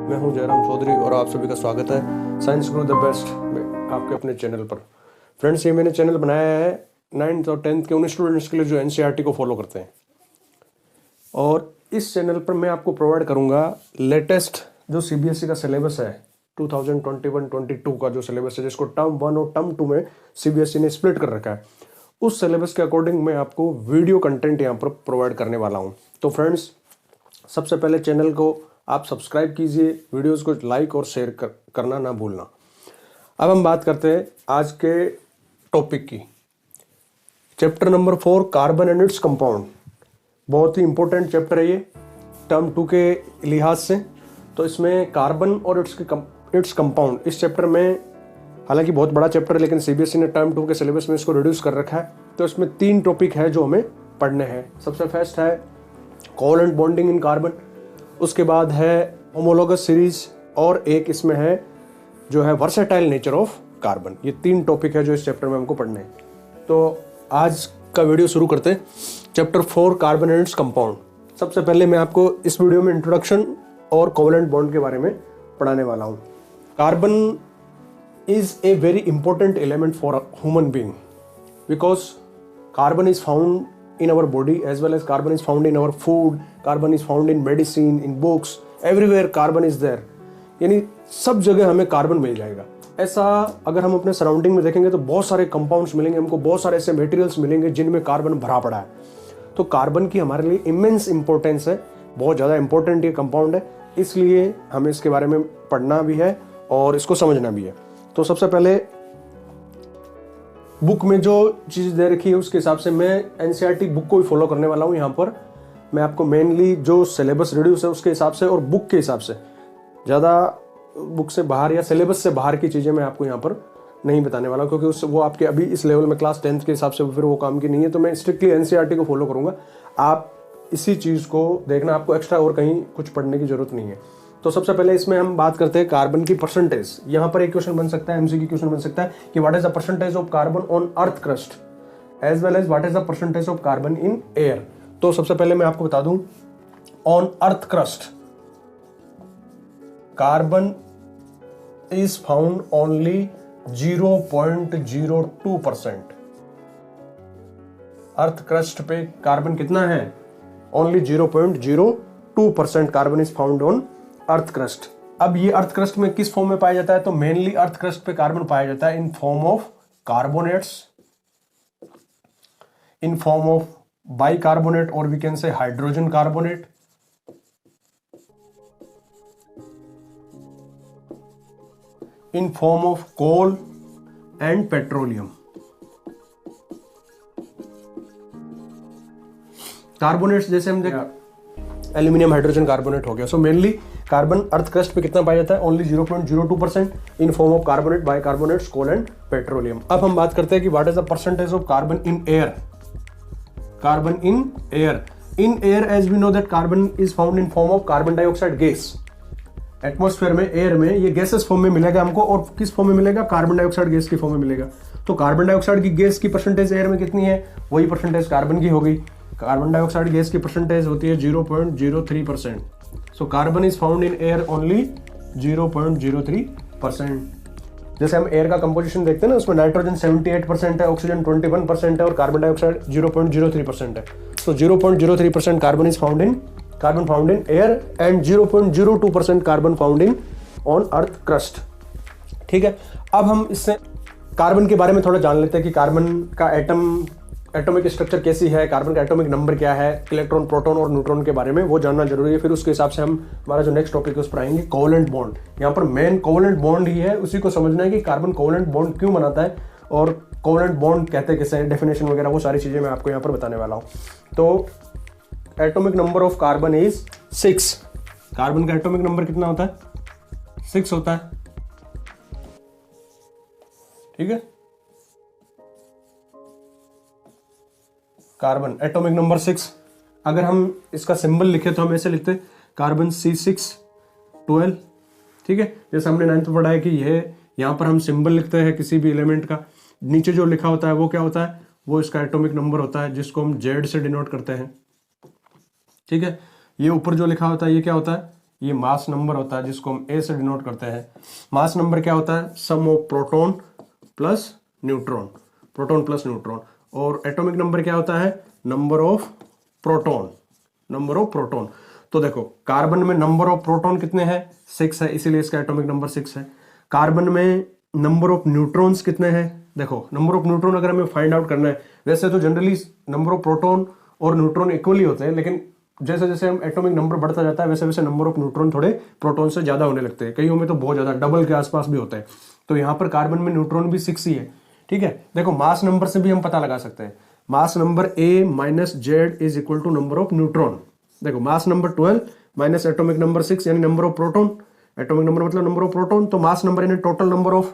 मैं हूं जयराम चौधरी और आप सभी का स्वागत है साइंस ग्रो द बेस्ट में आपके अपने चैनल पर। फ्रेंड्स, ये मैंने चैनल बनाया है 9th और 10th के उन स्टूडेंट्स के लिए जो एनसीईआरटी को फॉलो करते हैं। और इस चैनल पर मैं आपको प्रोवाइड करूंगा लेटेस्ट जो सीबीएसई का सिलेबस है 2021-22 का जो सिलेबस है, जिसको टर्म 1 और टर्म 2 में सीबीएसई ने स्प्लिट कर रखा है, उस सिलेबस के अकॉर्डिंग मैं आपको वीडियो कंटेंट यहाँ पर प्रोवाइड करने वाला हूँ। तो फ्रेंड्स, सबसे पहले चैनल को आप सब्सक्राइब कीजिए, वीडियोस को लाइक और शेयर करना ना भूलना। अब हम बात करते हैं आज के टॉपिक की। Chapter number 4, carbon and its compound. बहुत ही इंपॉर्टेंट चैप्टर है ये टर्म 2 के लिहाज से। तो इसमें कार्बन और इट्स कंपाउंड, इस चैप्टर में, हालांकि बहुत बड़ा चैप्टर है लेकिन सीबीएसई ने टर्म 2 के सिलेबस में इसको रिड्यूस कर रखा है। तो इसमें 3 टॉपिक है जो हमें पढ़ने हैं। सबसे फर्स्ट है कोवैलेंट बॉन्डिंग इन कार्बन, उसके बाद है होमोलोगस सीरीज, और एक इसमें है जो है वर्सेटाइल नेचर ऑफ कार्बन। ये 3 टॉपिक है जो इस चैप्टर में हमको पढ़ने हैं। तो आज का वीडियो शुरू करते हैं। Chapter 4, carbon and its compound. सबसे पहले मैं आपको इस वीडियो में इंट्रोडक्शन और कोवैलेंट बॉन्ड के बारे में पढ़ाने वाला हूँ। Carbon is a very important element for human being because carbon is found in our body as well as carbon is found in our food, carbon is found in medicine, in books, everywhere carbon is there। यानी सब जगह हमें carbon मिल जाएगा। ऐसा अगर हम अपने surrounding में देखेंगे तो बहुत सारे कंपाउंड्स मिलेंगे हमको, बहुत सारे ऐसे मटेरियल्स मिलेंगे जिनमें कार्बन भरा पड़ा है। तो कार्बन की हमारे लिए इमेंस इंपॉर्टेंस है, बहुत ज़्यादा इंपॉर्टेंट ये कंपाउंड है, इसलिए हमें इसके बारे में पढ़ना भी है और इसको समझना भी है। तो सबसे पहले बुक में जो चीज़ दे रखी है उसके हिसाब से मैं एनसीईआरटी बुक को ही फॉलो करने वाला हूँ। यहाँ पर मैं आपको मेनली जो सिलेबस रिड्यूस है उसके हिसाब से और बुक के हिसाब से, ज़्यादा बुक से बाहर या सिलेबस से बाहर की चीज़ें मैं आपको यहाँ पर नहीं बताने वाला हूँ, क्योंकि वो आपके अभी इस लेवल में क्लास 10th के हिसाब से फिर वो काम की नहीं है। तो मैं स्ट्रिक्टली एनसीईआरटी को फॉलो करूँगा। आप इसी चीज़ को देखना, आपको एक्स्ट्रा और कहीं कुछ पढ़ने की जरूरत नहीं है। तो सबसे पहले इसमें हम बात करते हैं कार्बन की परसेंटेज। यहाँ पर एक क्वेश्चन बन सकता है, एमसीक्यू क्वेश्चन बन सकता है कि what is the percentage of carbon on earth crust as well as what is the percentage of carbon in air. तो सबसे पहले मैं आपको बता दूं, on earth crust carbon is found only 0.02%। Earth crust पे कार्बन कितना है? Only 0.02% carbon is found on earth crust. अब ये अर्थ क्रस्ट में किस फॉर्म में पाया जाता है? तो मेनली अर्थ क्रस्ट पे कार्बन पाया जाता है in form of carbonates, in form of bicarbonate और we can say hydrogen carbonate, in form of coal and petroleum. Carbonates जैसे हम देखें, एल्यूमिनियम हाइड्रोजन कार्बोनेट हो गया। So mainly carbon earth crust पे कितना पाया जाता है? Only 0.02% in form of carbonate, bicarbonates, coal and petroleum. अब हम बात करते हैं कि what is the percentage of carbon in air. Carbon in air, in air as we know that carbon is found in form of carbon dioxide gas. Atmosphere में, air में ये gases form में मिलेगा हमको, और किस फॉर्म में मिलेगा? कार्बन डाइऑक्साइड गैस की फॉर्म में मिलेगा। तो कार्बन डाइऑक्साइड की गैस की परसेंटेज एयर में कितनी है? वही परसेंटेज कार्बन की होगी। कार्बन डाइऑक्साइड गैस की परसेंटेज होती है 0.03%। So carbon is found in air only 0.03%। जैसे हम एयर का कंपोजिशन देखते हैं ना, उसमें नाइट्रोजन 78% है, ऑक्सीजन 21% है और कार्बन डाइऑक्साइड 0.03% है। तो 0.03% carbon is found in air and 0.02% carbon found in on earth crust. ठीक है, अब हम इससे कार्बन के बारे में थोड़ा जान लेते हैं कि कार्बन का एटॉमिक स्ट्रक्चर कैसी है, कार्बन का एटॉमिक नंबर क्या है, इलेक्ट्रॉन, प्रोटॉन और न्यूट्रॉन के बारे में वो जानना जरूरी है। फिर उसके हिसाब से हम हमारा जो नेक्स्ट टॉपिक है उस पर आएंगे, कोवैलेंट बॉन्ड। यहाँ पर मेन कोवैलेंट बॉन्ड ही है, उसी को समझना है कि कार्बन कोवैलेंट बॉन्ड क्यों बनाता है और कोवैलेंट बॉन्ड कहते कैसे हैं, डेफिनेशन वगैरह, वो सारी चीजें मैं आपको यहाँ पर बताने वाला हूँ। तो atomic number of carbon is 6। Carbon का एटॉमिक नंबर कितना होता है? 6 होता है। ठीक है, कार्बन एटॉमिक नंबर 6। अगर हम इसका सिंबल लिखे तो हम ऐसे लिखते हैं कार्बन C612। ठीक है, जैसे हमने 9th में पढ़ा है कि यहाँ पर हम सिंबल लिखते हैं किसी भी एलिमेंट का, नीचे जो लिखा होता है वो क्या होता है? वो इसका एटॉमिक नंबर होता है, जिसको हम Z से डिनोट करते हैं। ठीक है, ये ऊपर जो लिखा होता है ये क्या होता है? ये मास नंबर होता है जिसको हम ए से डिनोट करते हैं। मास नंबर क्या होता है? Sum of proton plus neutron, proton plus neutron. और एटॉमिक नंबर क्या होता है? Number of proton, number of proton. तो देखो कार्बन में नंबर ऑफ प्रोटॉन कितने हैं? 6 है, इसीलिए इसका एटॉमिक नंबर 6 है। कार्बन में नंबर ऑफ न्यूट्रॉन्स कितने हैं? देखो नंबर ऑफ न्यूट्रॉन अगर हमें फाइंड आउट करना है, वैसे तो जनरली नंबर ऑफ प्रोटॉन और न्यूट्रॉन इक्वली होते हैं, लेकिन जैसे जैसे हम एटॉमिक नंबर बढ़ता जाता है वैसे वैसे नंबर ऑफ न्यूट्रॉन थोड़े प्रोटॉन से ज्यादा होने लगते हैं, कईयों में तो बहुत ज्यादा डबल के आसपास भी होते हैं। तो यहाँ पर कार्बन में न्यूट्रॉन भी 6 ही है, ठीक है। देखो मास नंबर से भी हम पता लगा सकते हैं, mass number A minus Z is equal to number of neutron. देखो mass number 12 minus atomic number 6 यानी number of proton, atomic number मतलब नंबर ऑफ प्रोटॉन, तो मास नंबर यानी total number of,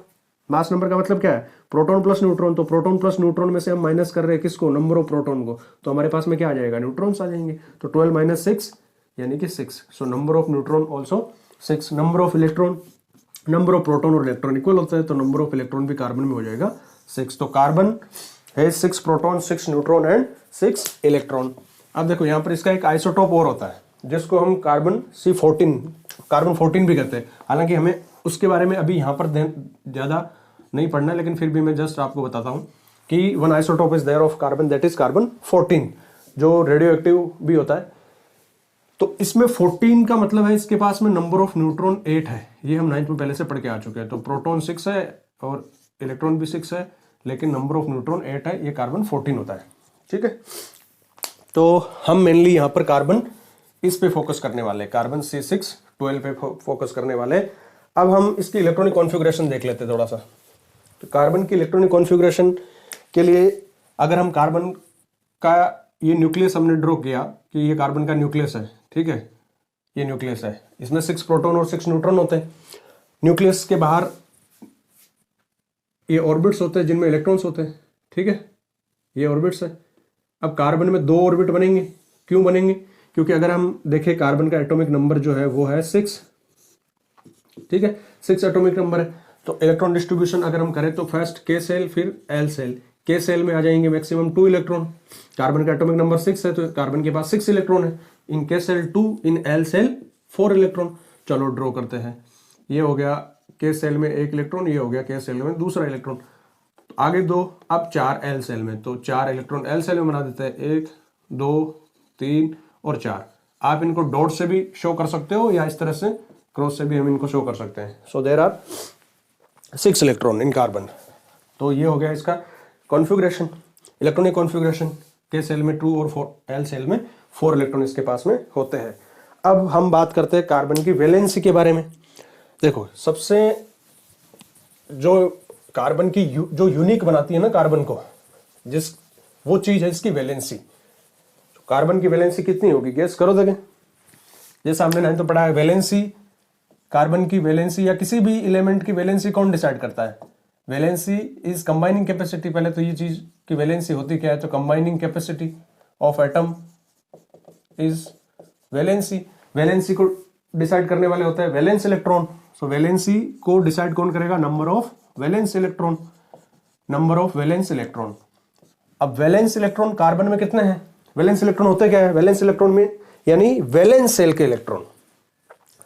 mass number का मतलब क्या है? Proton plus neutron. तो प्रोटॉन प्लस न्यूट्रॉन में से हम माइनस कर रहे हैं किसको? नंबर ऑफ प्रोटॉन को। तो हमारे पास में क्या आ जाएगा? न्यूट्रॉन्स आ जाएंगे। तो 12 माइनस 6 यानी कि 6। So number of neutron also 6। Number of electron, number of proton और इलेक्ट्रॉन इक्वल होता है, तो नंबर ऑफ इलेक्ट्रॉन भी कार्बन में हो जाएगा 6। तो कार्बन है 6 प्रोटॉन, 6 न्यूट्रॉन एंड 6 इलेक्ट्रॉन। अब देखो यहाँ पर इसका एक आइसोटोप और होता है जिसको हम कार्बन C14, कार्बन 14 भी कहते हैं। हालांकि हमें उसके बारे में अभी यहाँ पर ज्यादा नहीं पढ़ना है, लेकिन फिर भी मैं जस्ट आपको बताता हूँ कि one isotope is there of carbon, that is carbon 14, जो रेडियो एक्टिव भी होता है। तो इसमें 14 का मतलब है इसके पास में नंबर ऑफ न्यूट्रॉन 8 है। ये हम 9th में पहले से पढ़ के आ चुके हैं। तो प्रोटॉन 6 है और इलेक्ट्रॉन भी 6 है, लेकिन नंबर ऑफ न्यूट्रॉन 8 है, ये कार्बन 14 होता है, ठीक है। तो हम मेनली यहाँ पर कार्बन इस पे फोकस करने वाले हैं, कार्बन C612 पे फोकस करने वाले हैं। अब हम इसकी इलेक्ट्रॉनिक कॉन्फ़िगरेशन देख लेते हैं थोड़ा सा। तो कार्बन की इलेक्ट्रॉनिक कॉन्फ़िगरेशन के लिए अगर हम कार्बन का ये न्यूक्लियस हमने ड्रॉ किया कि ये कार्बन का न्यूक्लियस है, ठीक है, ये न्यूक्लियस है, इसमें 6 प्रोटॉन और 6 न्यूट्रॉन होते हैं। न्यूक्लियस के बाहर ये ऑर्बिट्स होते हैं जिनमें इलेक्ट्रॉन्स होते हैं, ठीक है, ये ऑर्बिट्स है। अब कार्बन में 2 ऑर्बिट बनेंगे। क्यों बनेंगे? क्योंकि अगर हम देखें कार्बन का एटॉमिक नंबर जो है वो है 6, ठीक है, 6 एटॉमिक नंबर है। तो इलेक्ट्रॉन डिस्ट्रीब्यूशन अगर हम करें तो फर्स्ट K सेल फिर L सेल, K सेल में आ जाएंगे मैक्सिमम 2 इलेक्ट्रॉन। कार्बन का एटॉमिक नंबर 6 है तो कार्बन के पास 6 इलेक्ट्रॉन है। इन K सेल 2, इन L सेल 4 इलेक्ट्रॉन। चलो ड्रॉ करते हैं। ये हो गया K सेल में 1 इलेक्ट्रॉन, ये हो गया K सेल में दूसरा इलेक्ट्रॉन। तो आगे 2, अब 4 L सेल में, तो 4 इलेक्ट्रॉन L सेल में बना देते हैं, 1 2 3 और 4। आप इनको डॉट से भी शो कर सकते हो या इस तरह से क्रॉस से भी हम इनको शो कर सकते हैं। So there are 6 electron in carbon. तो ये हो गया इसका configuration, electronic configuration. K shell में 2 और 4, L सेल में 4 इलेक्ट्रॉन इसके पास में होते हैं। अब हम बात करते हैं कार्बन की वैलेंसी के बारे में। देखो सबसे जो कार्बन की जो यूनिक बनाती है ना कार्बन को, जिस वो चीज है इसकी वैलेंसी। कार्बन की वैलेंसी कितनी होगी? गेस करो देखें। जैसा हमने 9th तो पढ़ा है, वैलेंसी, कार्बन की वैलेंसी या किसी भी एलिमेंट की वैलेंसी कौन डिसाइड करता है? Valency is combining capacity. पहले तो ये चीज की वैलेंसी होती क्या है? तो combining capacity of atom is valency. Valency को डिसाइड करने वाले होता है वैलेंस इलेक्ट्रॉन। सो वैलेंसी को डिसाइड कौन करेगा? Number of valence electron, number of valence electron. अब वैलेंस इलेक्ट्रॉन कार्बन में कितने हैं? वैलेंस इलेक्ट्रॉन होते क्या है? वैलेंस इलेक्ट्रॉन में यानी वैलेंस सेल के इलेक्ट्रॉन।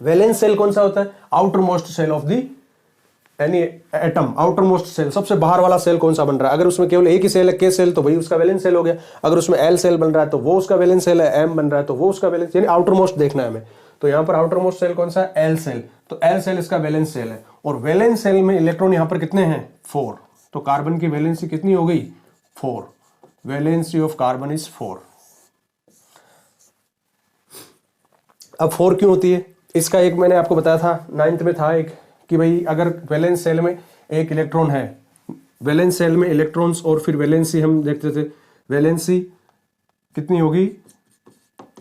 वैलेंस सेल कौन सा होता है? Outer most shell of the any atom. Outer most shell, सबसे बाहर वाला सेल कौन सा बन रहा है? अगर उसमें केवल एक ही सेल है K सेल, तो वही उसका वैलेंस सेल हो गया। अगर उसमें L सेल बन रहा है तो वो उसका वैलेंस सेल है, M बन रहा है तो वो उसका वैलेंस, यानी आउटर मोस्ट देखना है हमें। तो यहाँ पर आउटर मोस्ट सेल कौन सा है? L shell. तो L सेल इसका वैलेंस सेल है। और वैलेंस सेल में इलेक्ट्रॉन यहाँ पर कितने हैं? 4। तो कार्बन की वैलेंसी कितनी हो गई? 4। Valency of carbon is 4। अब 4 क्यों होती है? इसका एक मैंने आपको बताया था, 9th में था एक, कि भाई अगर वैलेंस सेल में एक इलेक्ट्रॉन है, वैलेंस सेल में इलेक्ट्रॉन्स, और फिर वैलेंसी हम देखते थे, वैलेंसी कितनी होगी?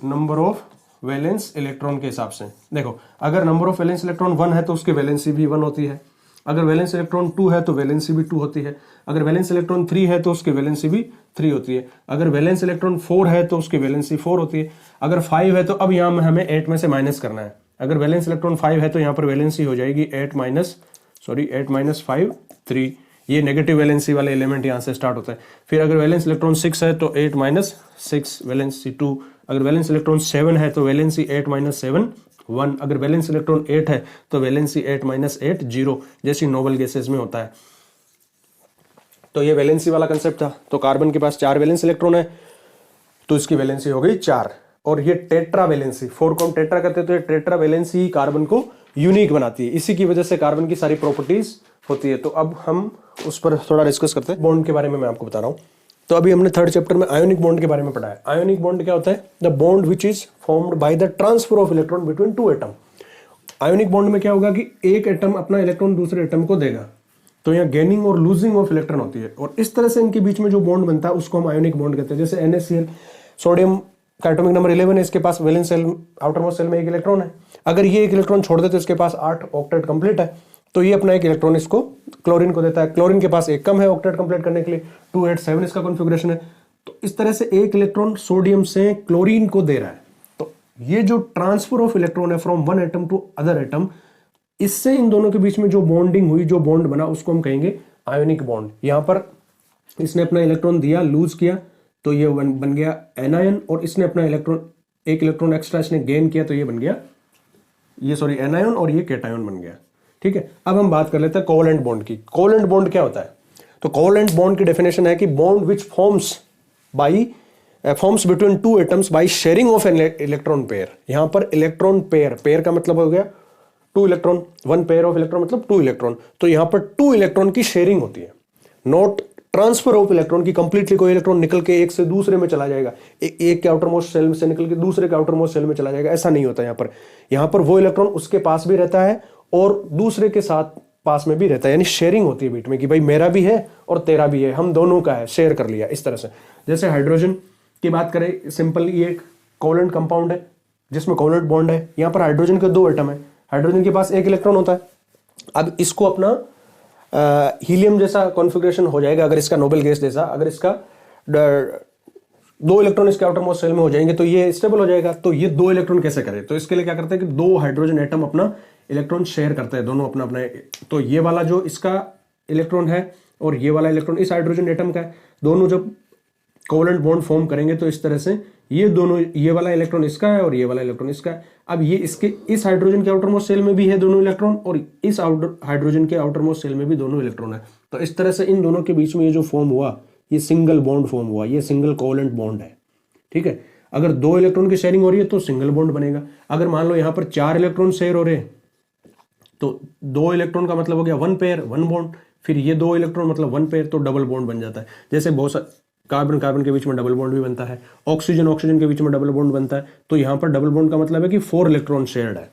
नंबर ऑफ वैलेंस इलेक्ट्रॉन के हिसाब से। देखो अगर नंबर ऑफ वैलेंस इलेक्ट्रॉन 1 है तो उसकी वैलेंसी भी 1 होती है। अगर वैलेंस इलेक्ट्रॉन 2 है तो वैलेंसी भी 2 होती है। अगर वैलेंस इलेक्ट्रॉन 3 है तो उसकी वैलेंसी भी 3 होती है। अगर वैलेंस इलेक्ट्रॉन 4 है तो उसकी वैलेंसी 4 होती है। अगर 5 है तो अब यहाँ हमें 8 में से माइनस करना है। अगर वैलेंस इलेक्ट्रॉन 5 है तो यहाँ पर वैलेंसी हो जाएगी 8 माइनस 5 3। ये नेगेटिव वैलेंसी वाले एलिमेंट यहाँ से स्टार्ट होता है। फिर अगर वैलेंस इलेक्ट्रॉन 6 है तो 8 माइनस 6 वैलेंसी 2। अगर वैलेंस इलेक्ट्रॉन 7 है तो वैलेंसी 8 माइनस 7 1, अगर वैलेंस इलेक्ट्रॉन 8 है तो वैलेंसी 8 - 8 0, जैसी नोबल गैसेस में होता है। तो ये वैलेंसी वाला कंसेप्ट था। तो कार्बन के पास 4 वैलेंस इलेक्ट्रॉन है तो इसकी वैलेंसी हो गई 4। और ये टेट्रा वैलेंसी, 4 को हम टेट्रा करते हैं, तो ये टेट्रा वैलेंसी ही कार्बन को यूनिक बनाती है। इसी की वजह से कार्बन की सारी प्रॉपर्टीज होती है। तो अब हम उस पर थोड़ा डिस्कस करते हैं। बॉन्ड के बारे में मैं आपको बता रहा हूँ। तो अभी हमने 3rd चैप्टर में आयोनिक बॉन्ड के बारे में पढ़ा है। आयोनिक बॉन्ड क्या होता है? The bond which is formed by the transfer of electron between 2 atom. Ionic bond में क्या होगा कि एक एटम अपना इलेक्ट्रॉन दूसरे एटम को देगा, तो यहाँ गेनिंग और लूजिंग ऑफ इलेक्ट्रॉन होती है। और इस तरह से इनके बीच में जो बॉन्ड बनता है उसको हम आयोनिक बॉन्ड कहते हैं। जैसे NaCl, सोडियम का एटॉमिक नंबर 11 है, इसके पास valence shell, outer most shell में 1 इलेक्ट्रॉन है। अगर ये 1 इलेक्ट्रॉन छोड़ दे तो इसके पास 8 ऑक्टेट कंप्लीट है, तो ये अपना 1 इलेक्ट्रॉन इसको क्लोरीन को देता है। क्लोरीन के पास 1 कम है ऑक्टेट कंप्लीट करने के लिए, 287 इसका कॉन्फ़िगरेशन है। तो इस तरह से 1 इलेक्ट्रॉन सोडियम से क्लोरीन को दे रहा है। तो ये जो ट्रांसफर ऑफ इलेक्ट्रॉन है from one atom to other atom, इससे इन दोनों के बीच में जो बॉन्डिंग हुई, जो बॉन्ड बना, उसको हम कहेंगे आयोनिक बॉन्ड। यहां पर इसने अपना इलेक्ट्रॉन दिया, लूज किया, तो ये बन गया एनायन, और इसने अपना इलेक्ट्रॉन 1 इलेक्ट्रॉन एक्स्ट्रा इसने गेन किया, तो ये बन गया एनायन, और ये कैटायन बन गया। ठीक है, अब हम बात कर लेते हैं कोवलेंट बॉन्ड की। कोवलेंट बॉन्ड क्या होता है? तो कोवलेंट बॉन्ड की डेफिनेशन है कि bond which forms between 2 atoms by sharing of an electron pair. यहां पर इलेक्ट्रॉन पेयर का मतलब हो गया 2 इलेक्ट्रॉन, 1 पेयर ऑफ इलेक्ट्रॉन मतलब 2 इलेक्ट्रॉन। तो यहां पर 2 इलेक्ट्रॉन की शेयरिंग होती है, नॉट ट्रांसफर ऑफ इलेक्ट्रॉन की कंप्लीटली कोई इलेक्ट्रॉन निकल के एक से दूसरे में चला जाएगा, एक के आउटर मोस्ट सेल में से निकल के दूसरे के आउटर मोस्ट सेल में चला जाएगा, ऐसा नहीं होता। यहां पर वो इलेक्ट्रॉन उसके पास भी रहता है और दूसरे के साथ पास में भी रहता है, यानी शेयरिंग होती है बीच में कि भाई मेरा भी है और तेरा भी है, हम दोनों का है, शेयर कर लिया इस तरह से। जैसे हाइड्रोजन की बात करें, सिंपल ये एक कोवलेंट कंपाउंड है जिसमें कोवलेंट बॉन्ड है। यहां पर हाइड्रोजन के 2 एटम है, हाइड्रोजन के पास 1 इलेक्ट्रॉन होता है। अब इसको अपना हीलियम जैसा कॉन्फ़िगरेशन हो जाएगा, अगर इसका नोबल गैस जैसा, अगर इसका 2 इलेक्ट्रॉन इसके आउटर मोस्ट सेल में हो जाएंगे तो ये स्टेबल हो जाएगा। तो ये 2 इलेक्ट्रॉन कैसे करें? तो इसके लिए क्या करते हैं कि 2 हाइड्रोजन एटम अपना इलेक्ट्रॉन शेयर करते हैं, दोनों अपना अपना। तो ये वाला जो इसका इलेक्ट्रॉन है और ये वाला इलेक्ट्रॉन इस हाइड्रोजन एटम का है, दोनों जब कोवलेंट बॉन्ड फॉर्म करेंगे तो इस तरह से ये दोनों, ये वाला इलेक्ट्रॉन इसका है और ये वाला इलेक्ट्रॉन इसका है। अब ये इसके इस हाइड्रोजन के आउटर मोस्ट सेल में भी है दोनों इलेक्ट्रॉन, और इस हाइड्रोजन के आउटर मोस्ट सेल में भी दोनों इलेक्ट्रॉन है। तो इस तरह से इन दोनों के बीच में ये जो फॉर्म हुआ, ये सिंगल बॉन्ड फॉर्म हुआ, ये सिंगल कोवलेंट बॉन्ड है। ठीक है, अगर 2 इलेक्ट्रॉन की शेयरिंग हो रही है तो सिंगल बॉन्ड बनेगा। अगर मान लो यहां पर 4 इलेक्ट्रॉन शेयर हो रहे हैं तो 2 इलेक्ट्रॉन का मतलब हो गया 1 पेयर 1 बॉन्ड, फिर ये 2 इलेक्ट्रॉन मतलब 1 पेयर, तो डबल बॉन्ड बन जाता है। जैसे बहुत सा कार्बन के बीच में डबल बॉन्ड भी बनता है, ऑक्सीजन के बीच में डबल बॉन्ड बनता है। तो यहाँ पर डबल बॉन्ड का मतलब है कि 4 इलेक्ट्रॉन शेयर्ड है।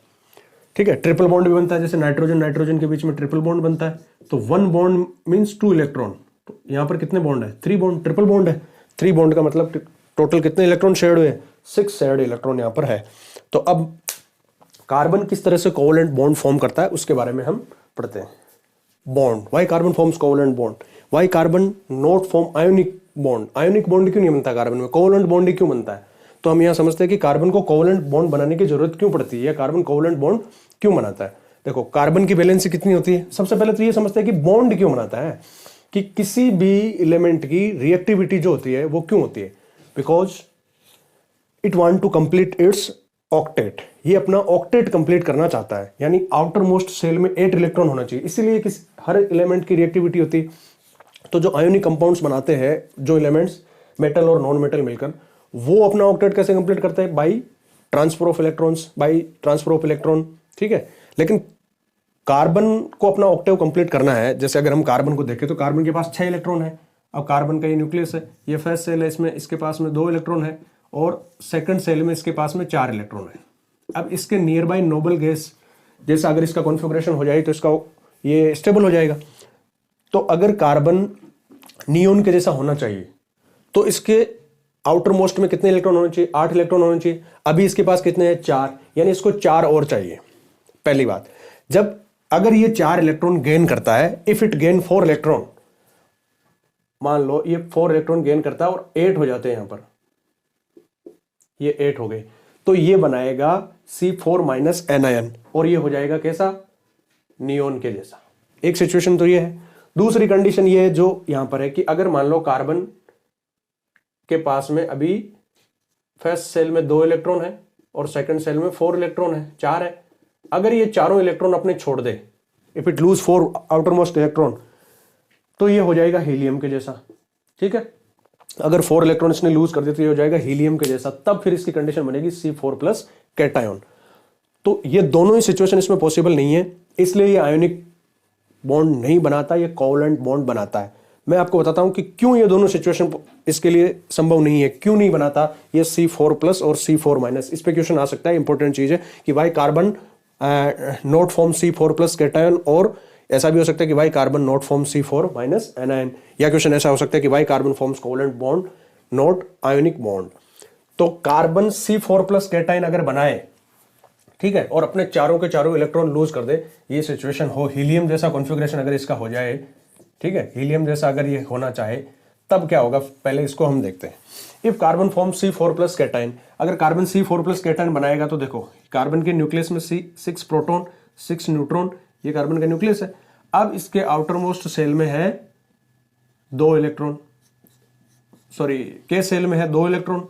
ठीक है, ट्रिपल बॉन्ड भी बनता है, जैसे नाइट्रोजन के बीच में ट्रिपल बॉन्ड बनता है, तो 1 बॉन्ड मीन्स 2 इलेक्ट्रॉन। तो यहाँ पर कितने बॉन्ड है? 3 बॉन्ड, ट्रिपल बॉन्ड है। 3 बॉन्ड का मतलब टोटल कितने इलेक्ट्रॉन शेयर्ड हुए? 6 शेयर्ड इलेक्ट्रॉन यहाँ पर है। तो अब कार्बन किस तरह से कोवलेंट बॉन्ड फॉर्म करता है उसके बारे में हम पढ़ते हैं। Bond, why carbon forms covalent bond, why carbon not form ionic bond. Ionic bond क्यों नहीं बनता कार्बन में, कोवलेंट बॉन्ड ही क्यों बनता है? तो हम यहाँ समझते हैं कि कार्बन को कोवलेंट बॉन्ड बनाने की जरूरत क्यों पड़ती है, या कार्बन कोवलेंट बॉन्ड क्यों बनाता है। देखो, कार्बन की वैलेंसी कितनी होती है? सबसे पहले तो ये समझते हैं कि बॉन्ड क्यों बनाता है, कि किसी भी एलिमेंट की रिएक्टिविटी जो होती है वो क्यों होती है? Because it want to complete its octet. ये अपना ऑक्टेट कंप्लीट करना चाहता है, यानी आउटर मोस्ट सेल में 8 इलेक्ट्रॉन होना चाहिए, इसीलिए हर एलिमेंट की रिएक्टिविटी होती है। तो जो आयोनिक कंपाउंड्स बनाते हैं, जो एलिमेंट्स मेटल और नॉन मेटल मिलकर, वो अपना ऑक्टेट कैसे कंप्लीट करते हैं? By transfer of electrons, by transfer of electron. ठीक है, लेकिन कार्बन को अपना ऑक्टेव कंप्लीट करना है। जैसे अगर हम कार्बन को देखें तो कार्बन के पास 6 इलेक्ट्रॉन है। अब कार्बन का ये न्यूक्लियस है, ये फर्स्ट सेल है, इसमें इसके पास में 2 इलेक्ट्रॉन है, और सेकंड सेल में इसके पास में 4 इलेक्ट्रॉन है। अब इसके नियर बाई नोबल गैस जैसा अगर इसका कॉन्फ़िगरेशन हो जाए तो इसका ये स्टेबल हो जाएगा। तो अगर कार्बन नियोन के जैसा होना चाहिए तो इसके आउटर मोस्ट में कितने इलेक्ट्रॉन होने चाहिए? 8 इलेक्ट्रॉन होने चाहिए। अभी इसके पास कितने हैं? 4, यानी इसको 4 और चाहिए। पहली बात, जब अगर ये 4 इलेक्ट्रॉन गेन करता है, इफ इट गेन 4 इलेक्ट्रॉन, मान लो ये 4 इलेक्ट्रॉन गेन करता है और 8 हो जाते हैं, यहां पर ये 8 हो गए, तो ये बनाएगा C4- एनायन, और ये हो जाएगा कैसा? नियोन के जैसा। एक सिचुएशन तो ये है। दूसरी कंडीशन ये है जो यहां पर है कि अगर मान लो कार्बन के पास में अभी फर्स्ट सेल में 2 इलेक्ट्रॉन है और सेकंड सेल में 4 इलेक्ट्रॉन है, 4 है। अगर ये चारों इलेक्ट्रॉन अपने छोड़ दे, if it lose 4 outermost electron, तो ये हो जाएगा हीलियम के जैसा, ठीक है। अगर 4 इलेक्ट्रॉन इसने लूज कर दिया तो ये हो जाएगा हीलियम के जैसा, तब फिर इसकी कंडीशन बनेगी C4+ कैटायन। तो ये दोनों ही सिचुएशन इसमें पॉसिबल नहीं है, इसलिए ये आयोनिक बॉन्ड नहीं बनाता, ये कोवलेंट बॉन्ड बनाता है। मैं आपको बताता हूं कि क्यों ये दोनों सिचुएशन इसके लिए संभव नहीं है, क्यों नहीं बनाता ये C4+ और C4-। इस पे क्वेश्चन आ सकता है, इंपॉर्टेंट चीज है कि भाई carbon not form C4+ cation, और ऐसा भी हो सकता है कि भाई carbon not form C4- anion, या क्वेश्चन ऐसा हो सकता है कि भाई carbon forms covalent bond not ionic bond. तो कार्बन C4+ कैटायन अगर बनाए, ठीक है, और अपने चारों के चारों इलेक्ट्रॉन लूज कर दे, ये सिचुएशन हो, हीलियम जैसा कॉन्फ़िगरेशन अगर इसका हो जाए, ठीक है, हीलियम जैसा अगर ये होना चाहे, तब क्या होगा, पहले इसको हम देखते हैं। If carbon form C4+ cation, अगर कार्बन C4+ कैटायन बनाएगा तो देखो कार्बन के न्यूक्लियस में 6 प्रोटॉन 6 न्यूट्रॉन, ये कार्बन का न्यूक्लियस है। अब इसके आउटर मोस्ट सेल में है 2 इलेक्ट्रॉन, सॉरी के सेल में है 2 इलेक्ट्रॉन,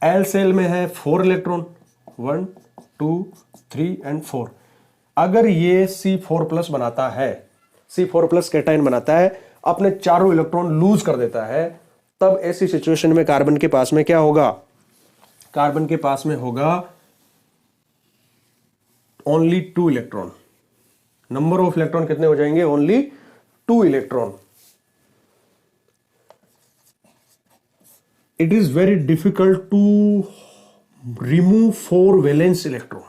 एल सेल में है 4 इलेक्ट्रॉन, 1 2 3 एंड 4। अगर ये C4+ बनाता है, C4+ कैटायन बनाता है, अपने चारों इलेक्ट्रॉन लूज कर देता है, तब ऐसी सिचुएशन में कार्बन के पास में क्या होगा, कार्बन के पास में होगा only 2 electron. Number of electron कितने हो जाएंगे, only 2 electron. It is very difficult to remove 4 valence electron.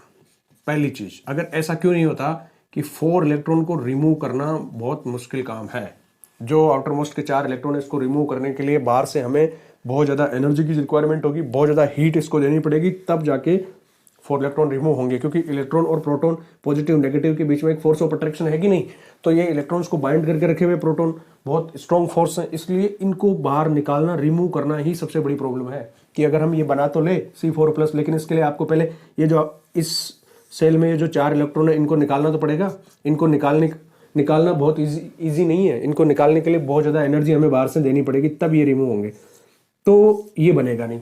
पहली चीज, अगर ऐसा क्यों नहीं होता कि 4 इलेक्ट्रॉन को रिमूव करना बहुत मुश्किल काम है। जो आउटर मोस्ट के 4 इलेक्ट्रॉन है, इसको रिमूव करने के लिए बाहर से हमें बहुत ज्यादा एनर्जी की रिक्वायरमेंट होगी, बहुत ज्यादा हीट इसको देनी पड़ेगी, तब जाके 4 इलेक्ट्रॉन रिमूव होंगे। क्योंकि इलेक्ट्रॉन और प्रोटॉन, पॉजिटिव नेगेटिव के बीच में एक फोर्स ऑफ अट्रैक्शन है कि नहीं, तो ये इलेक्ट्रॉन्स को बाइंड करके रखे हुए प्रोटॉन बहुत स्ट्रॉन्ग फोर्स है, इसलिए इनको बाहर निकालना, रिमूव करना ही सबसे बड़ी प्रॉब्लम है। कि अगर हम ये बना तो ले C4+, लेकिन इसके लिए आपको पहले ये जो इस सेल में ये जो 4 इलेक्ट्रॉन है, इनको निकालना तो पड़ेगा। इनको निकालना बहुत इजी नहीं है, इनको निकालने के लिए बहुत ज़्यादा एनर्जी हमें बाहर से देनी पड़ेगी, तब ये रिमूव होंगे, तो ये बनेगा नहीं।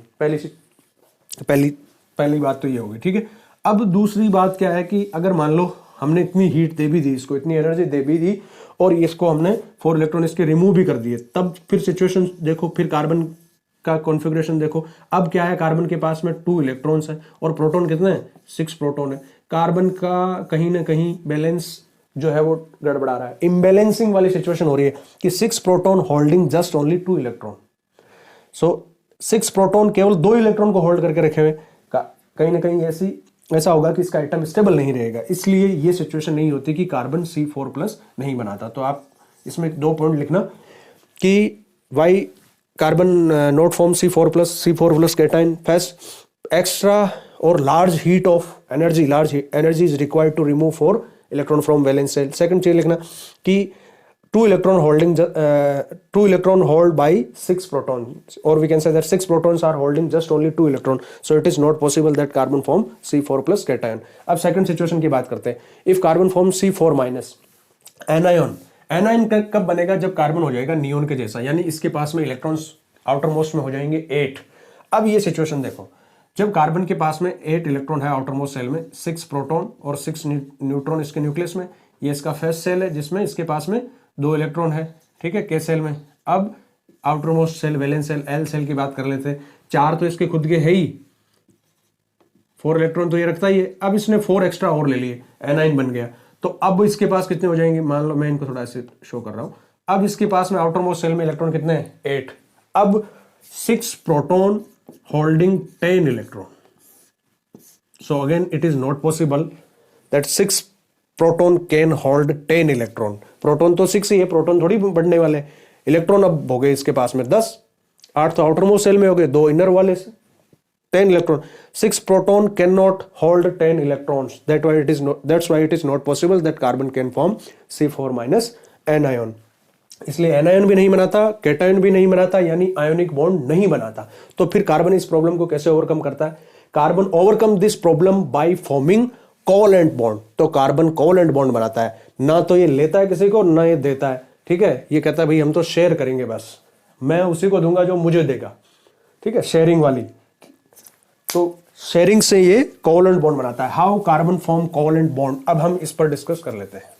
पहली बात तो ये होगी, ठीक है। अब दूसरी बात क्या है कि अगर मान लो हमने इतनी हीट दे भी दी इसको, इतनी एनर्जी दे भी दी, और इसको हमने 4 इलेक्ट्रॉन इसके रिमूव भी कर दिए, तब फिर सिचुएशन देखो, फिर कार्बन का कॉन्फ़िगरेशन देखो। अब क्या है, कार्बन के पास में 2 इलेक्ट्रॉन्स है और प्रोटॉन कितने हैं, 6 प्रोटॉन है। कार्बन का कहीं ना कहीं बैलेंस जो है वो गड़बड़ा रहा है, इम्बैलेंसिंग वाली सिचुएशन हो रही है कि 6 proton holding just only 2 electron. So 6 proton केवल 2 इलेक्ट्रॉन को होल्ड करके रखे हुए, कहीं ना कहीं ऐसा होगा कि इसका एटम स्टेबल नहीं रहेगा, इसलिए ये सिचुएशन नहीं होती कि कार्बन C4+ नहीं बनाता। तो आप इसमें 2 पॉइंट लिखना कि why carbon not form C4+ cation, first extra और large heat of energy, large energy is required to remove 4 electron from valence shell. Second चीज लिखना कि 2 electron hold by 6 protons, or we can say that 6 protons are holding just only 2 electron, so it is not possible that carbon form C4+ cation. अब second situation की बात करते हैं, if carbon form C4- anion, anion कब बनेगा, जब carbon हो जाएगा नियोन के जैसा, यानी इसके पास में इलेक्ट्रॉन्स आउटर मोस्ट में हो जाएंगे 8। अब ये सिचुएशन देखो, जब कार्बन के पास में 8 इलेक्ट्रॉन है आउटर मोस्ट सेल में, 6 प्रोटॉन और 6 न्यूट्रॉन इसके न्यूक्लियस में, ये इसका फर्स्ट सेल है जिसमें इसके पास में 2 इलेक्ट्रॉन है, ठीक है, के सेल में। अब outer most shell, valence shell, L shell की बात कर लेते हैं। 4 तो इसके खुद के है ही, 4 इलेक्ट्रॉन तो ये रखता ही है, अब इसने 4 एक्स्ट्रा और ले लिए, एनाइन बन गया। तो अब इसके पास कितने हो जाएंगे, मान लो मैं इनको थोड़ा ऐसे शो कर रहा हूं, अब इसके पास में आउटर मोस्ट सेल में इलेक्ट्रॉन कितने हैं, 8। अब 6 proton holding 10 electron, so again it is not possible that 6 proton can hold 10 electron. Proton तो 6 ही है, प्रोटॉन थोड़ी बढ़ने वाले, इलेक्ट्रॉन अब हो गए इसके पास में 10, 8 तो आउटर मोस्ट सेल में हो गए, 2 इनर वाले से 10 electron. 6 proton cannot hold 10 electrons. That's why it is not possible that carbon can form C4- anion. इसलिए एनायन भी नहीं बनाता, कैटायन भी नहीं बनाता, यानी आयोनिक बॉन्ड नहीं बनाता। तो फिर कार्बन इस प्रॉब्लम को कैसे ओवरकम करता है, carbon overcome this problem by forming covalent bond. तो कार्बन कोवलेंट बॉन्ड बनाता है, ना तो ये लेता है किसी को, ना ये देता है, ठीक है। ये कहता है भाई हम तो शेयर करेंगे, बस मैं उसी को दूंगा जो मुझे देगा, ठीक है, शेयरिंग वाली। तो शेयरिंग से ये कोवलेंट बॉन्ड बनाता है। How carbon form covalent bond, अब हम इस पर डिस्कस कर लेते हैं।